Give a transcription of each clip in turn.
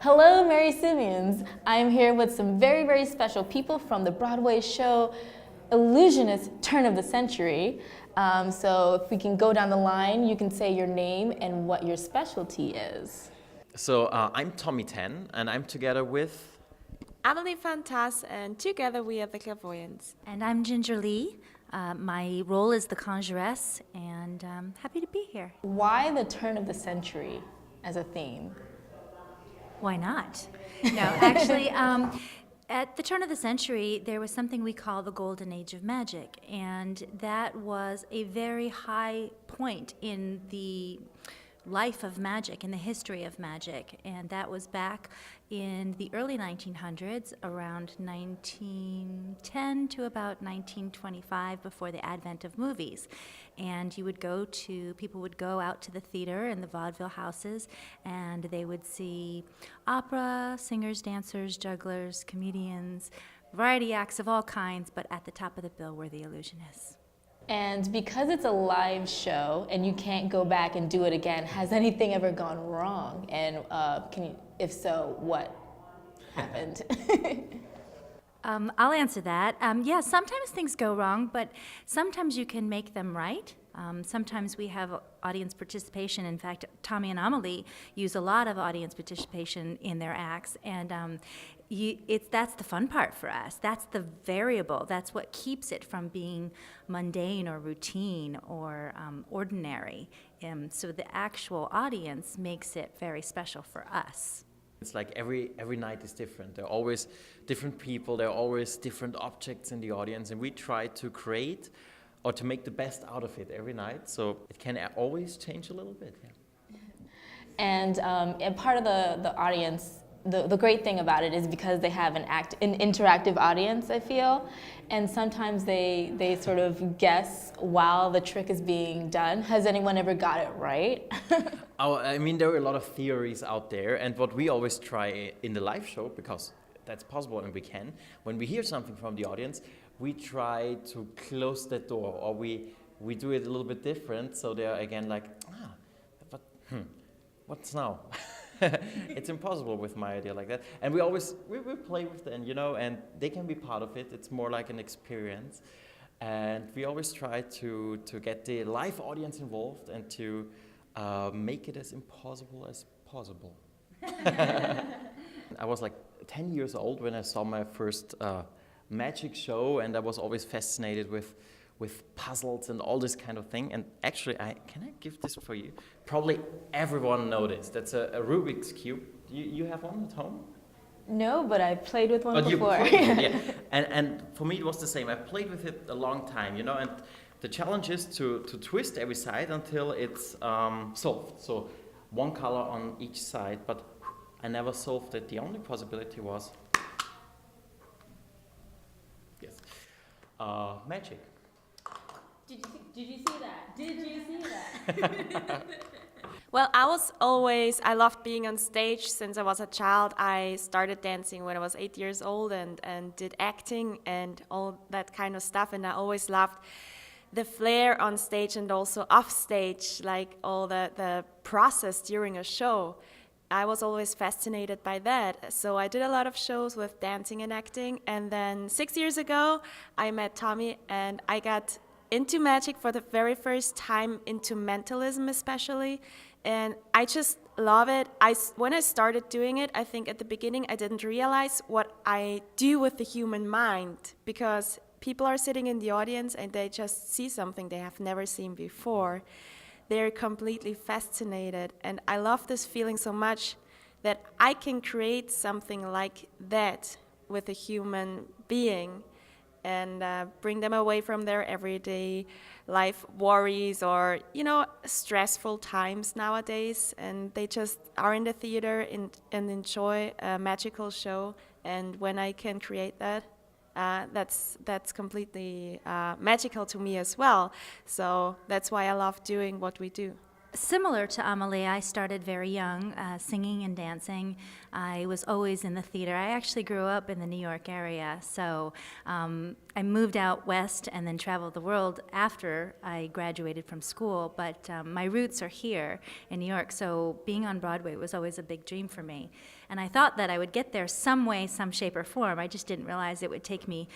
Hello, Mary Simeons. I'm here with some very, very special people from the Broadway show Illusionists Turn of the Century. So if we can go down the line, you can say your name and what your specialty is. So I'm Tommy Ten, and I'm together with Amelie Fantas, and together we are the Clairvoyants. And I'm Ginger Lee. My role is the Conjuress, and I'm happy to be here. Why the turn of the century as a theme? Why not? No, actually, at the turn of the century, there was something we call the Golden Age of Magic, and that was a very high point in the life of magic, in the history of magic, and that was back in the early 1900s, around 1910 to about 1925, before the advent of movies. And people would go out to the theater and the vaudeville houses, and they would see opera, singers, dancers, jugglers, comedians, variety acts of all kinds, but at the top of the bill were the illusionists. And because it's a live show and you can't go back and do it again, has anything ever gone wrong? And if so, what happened? I'll answer that. Yeah, sometimes things go wrong, but sometimes you can make them right. Sometimes we have audience participation. In fact, Tommy and Amelie use a lot of audience participation in their acts, and that's the fun part for us. That's the variable. That's what keeps it from being mundane or routine or ordinary. So the actual audience makes it very special for us. It's like every night is different. There are always different people, there are always different objects in the audience, and we try to create or to make the best out of it every night. So it can always change a little bit. Yeah. And part of the audience, the great thing about it is because they have an interactive audience, I feel, and sometimes they sort of guess while the trick is being done. Has anyone ever got it right? I mean, there are a lot of theories out there, and what we always try in the live show, because that's possible and we can, when we hear something from the audience, we try to close that door, or we do it a little bit different, so they're again like, but what's now? It's impossible with my idea like that. And we play with them, and they can be part of it. It's more like an experience. And we always try to get the live audience involved and to make it as impossible as possible. I was like 10 years old when I saw my first magic show, and I was always fascinated with puzzles and all this kind of thing. And actually, can I give this for you? Probably everyone knows this. That's a Rubik's Cube. You have one at home? No, but I played with one before. Yeah. And for me, it was the same. I played with it a long time, and the challenge is to twist every side until it's solved. So one color on each side, but I never solved it. The only possibility was, yes, magic. Did you see that? Did you see that? Well, I loved being on stage since I was a child. I started dancing when I was 8 years old and did acting and all that kind of stuff. And I always loved the flair on stage and also off stage, like all the process during a show. I was always fascinated by that. So I did a lot of shows with dancing and acting. And then 6 years ago, I met Tommy and I got into magic for the very first time, into mentalism especially, and I just love it. When I started doing it, I think at the beginning I didn't realize what I do with the human mind, because people are sitting in the audience and they just see something they have never seen before. They're completely fascinated, and I love this feeling so much that I can create something like that with a human being and bring them away from their everyday life worries or, stressful times nowadays. And they just are in the theater and enjoy a magical show. And when I can create that, that's completely magical to me as well. So that's why I love doing what we do. Similar to Amelie, I started very young, singing and dancing. I was always in the theater. I actually grew up in the New York area, so I moved out west and then traveled the world after I graduated from school, but my roots are here in New York, so being on Broadway was always a big dream for me. And I thought that I would get there some way, some shape or form. I just didn't realize it would take me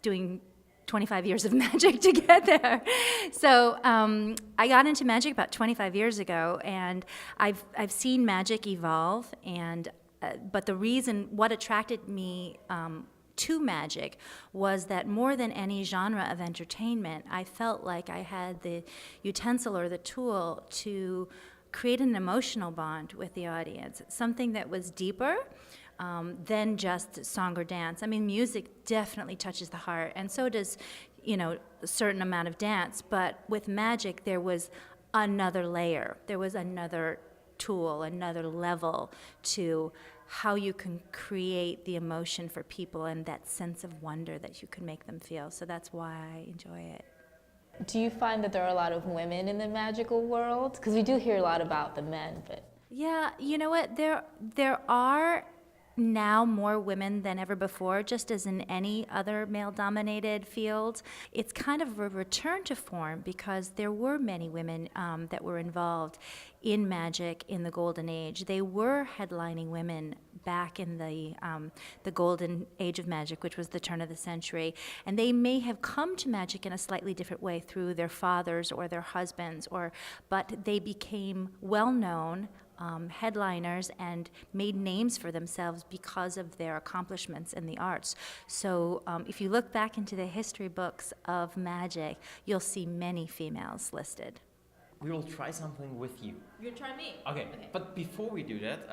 doing 25 years of magic to get there. So I got into magic about 25 years ago, and I've seen magic evolve. And but the reason, what attracted me to magic was that more than any genre of entertainment, I felt like I had the utensil or the tool to create an emotional bond with the audience, something that was deeper than just song or dance. I mean, music definitely touches the heart, and so does, a certain amount of dance, but with magic there was another layer, there was another tool, another level to how you can create the emotion for people and that sense of wonder that you can make them feel. So that's why I enjoy it. Do you find that there are a lot of women in the magical world? Because we do hear a lot about the men, but... Yeah, you know what? There are now more women than ever before, just as in any other male-dominated field. It's kind of a return to form because there were many women that were involved in magic in the Golden Age. They were headlining women back in the Golden Age of magic, which was the turn of the century. And they may have come to magic in a slightly different way through their fathers or their husbands, but they became well-known headliners and made names for themselves because of their accomplishments in the arts. So if you look back into the history books of magic, you'll see many females listed. We will try something with you. You're trying me? Okay, but before we do that,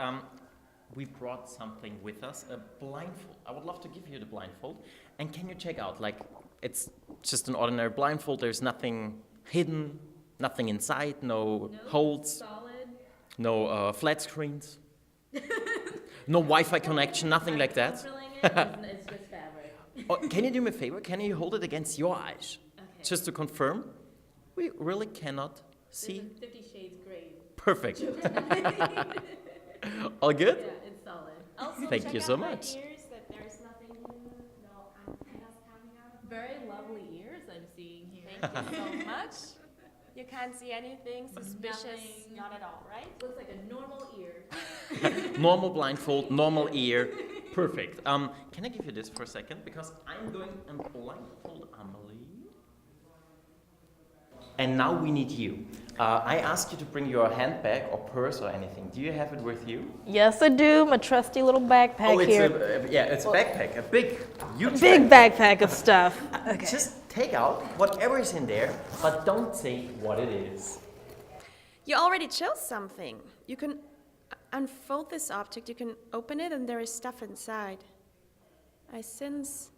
we brought something with us, a blindfold. I would love to give you the blindfold. And can you check out, it's just an ordinary blindfold, there's nothing hidden, nothing inside, no holes. Solid. No flat screens, no Wi-Fi connection, nothing like that. It's just fabric. Oh, can you do me a favor? Can you hold it against your eyes? Okay. Just to confirm, we really cannot see. 50 Shades Gray. Perfect. All good? Yeah, it's solid. Also, Thank check you out so my much. ears, that there's nothing, no antennas coming out of them. Very lovely ears I'm seeing here. Thank you so much. You can't see anything suspicious, Nothing. not at all, right? Looks like a normal ear. Normal blindfold, normal ear. Perfect. Can I give you this for a second? Because I'm going and blindfold Amelie. And now we need you. I asked you to bring your handbag or purse or anything. Do you have it with you? Yes, I do. My trusty little backpack here. It's a backpack, a big, huge Big backpack of stuff. Okay. Just take out whatever is in there, but don't say what it is. You already chose something. You can unfold this object, you can open it, and there is stuff inside. I sense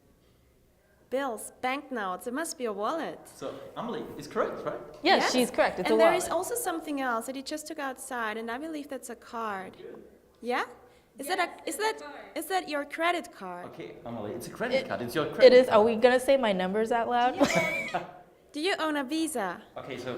bills, banknotes. It must be a wallet. So, Amelie is correct, right? Yes, she's correct. It's and a there wallet. is also something else that you just took outside, and I believe that's a card. Yeah? Is that your credit card? Okay, Amelie, it's a credit card. It's your credit It is. card. Are we gonna say my numbers out loud? Do you own a Visa? Okay, so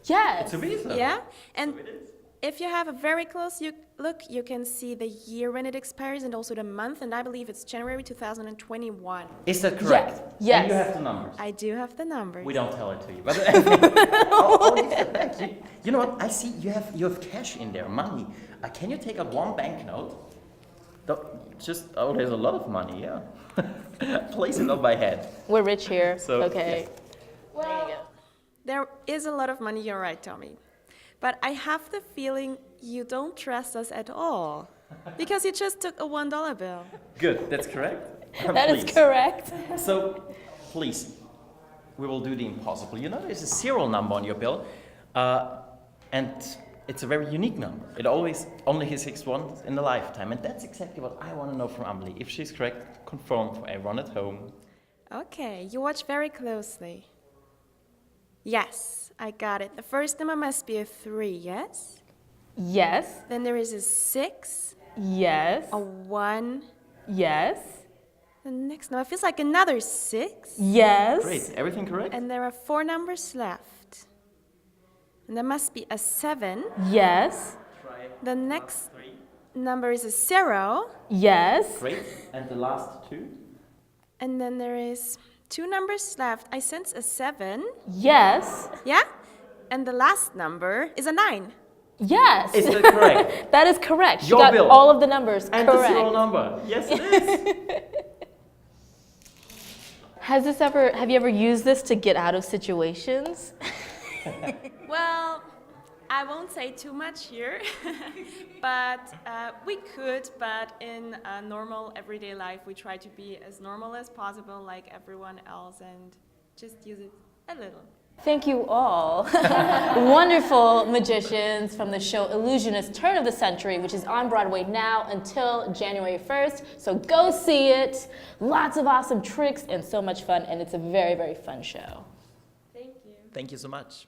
Yes. it's a Visa. Yeah? And So it is. if you have a very close look, you can see the year when it expires and also the month, and I believe it's January 2021. Is that correct? Yes. And you have the numbers. I do have the numbers. We don't tell it to you, but I'll give it back. You know what? I see you have cash in there, money. Can you take out one banknote? There's a lot of money. Yeah. Place it on my head. We're rich here. So, okay. yes. Well, there is a lot of money, you're right, Tommy. But I have the feeling you don't trust us at all. Because you just took a $1 bill. Good. That's correct. That is Please. correct. So, please, we will do the impossible. You know, there's a serial number on your bill, and it's a very unique number. It always only hits once in a lifetime, and that's exactly what I want to know from Amelie. If she's correct, confirm for everyone at home. Okay, you watch very closely. Yes, I got it. The first number must be a 3, yes? Yes. Then there is a 6, Yes. a 1. Yes. The next number feels like another 6. Yes. Great. Everything correct? And there are 4 numbers left. And there must be a 7. Yes. Try The next 3. number is a 0. Yes. Great. And the last 2? And then there is 2 numbers left. I sense a 7. Yes. Yeah? And the last number is a 9. Yes. Is that correct? That is correct. She Your got bill. all of the numbers And correct. the serial number. Yes, it is. Have you ever used this to get out of situations? Well, I won't say too much here, but we could, but in a normal everyday life, we try to be as normal as possible like everyone else and just use it a little. Thank you all. Wonderful magicians from the show Illusionists Turn of the Century, which is on Broadway now until January 1st. So go see it. Lots of awesome tricks and so much fun, and it's a very, very fun show. Thank you. Thank you so much.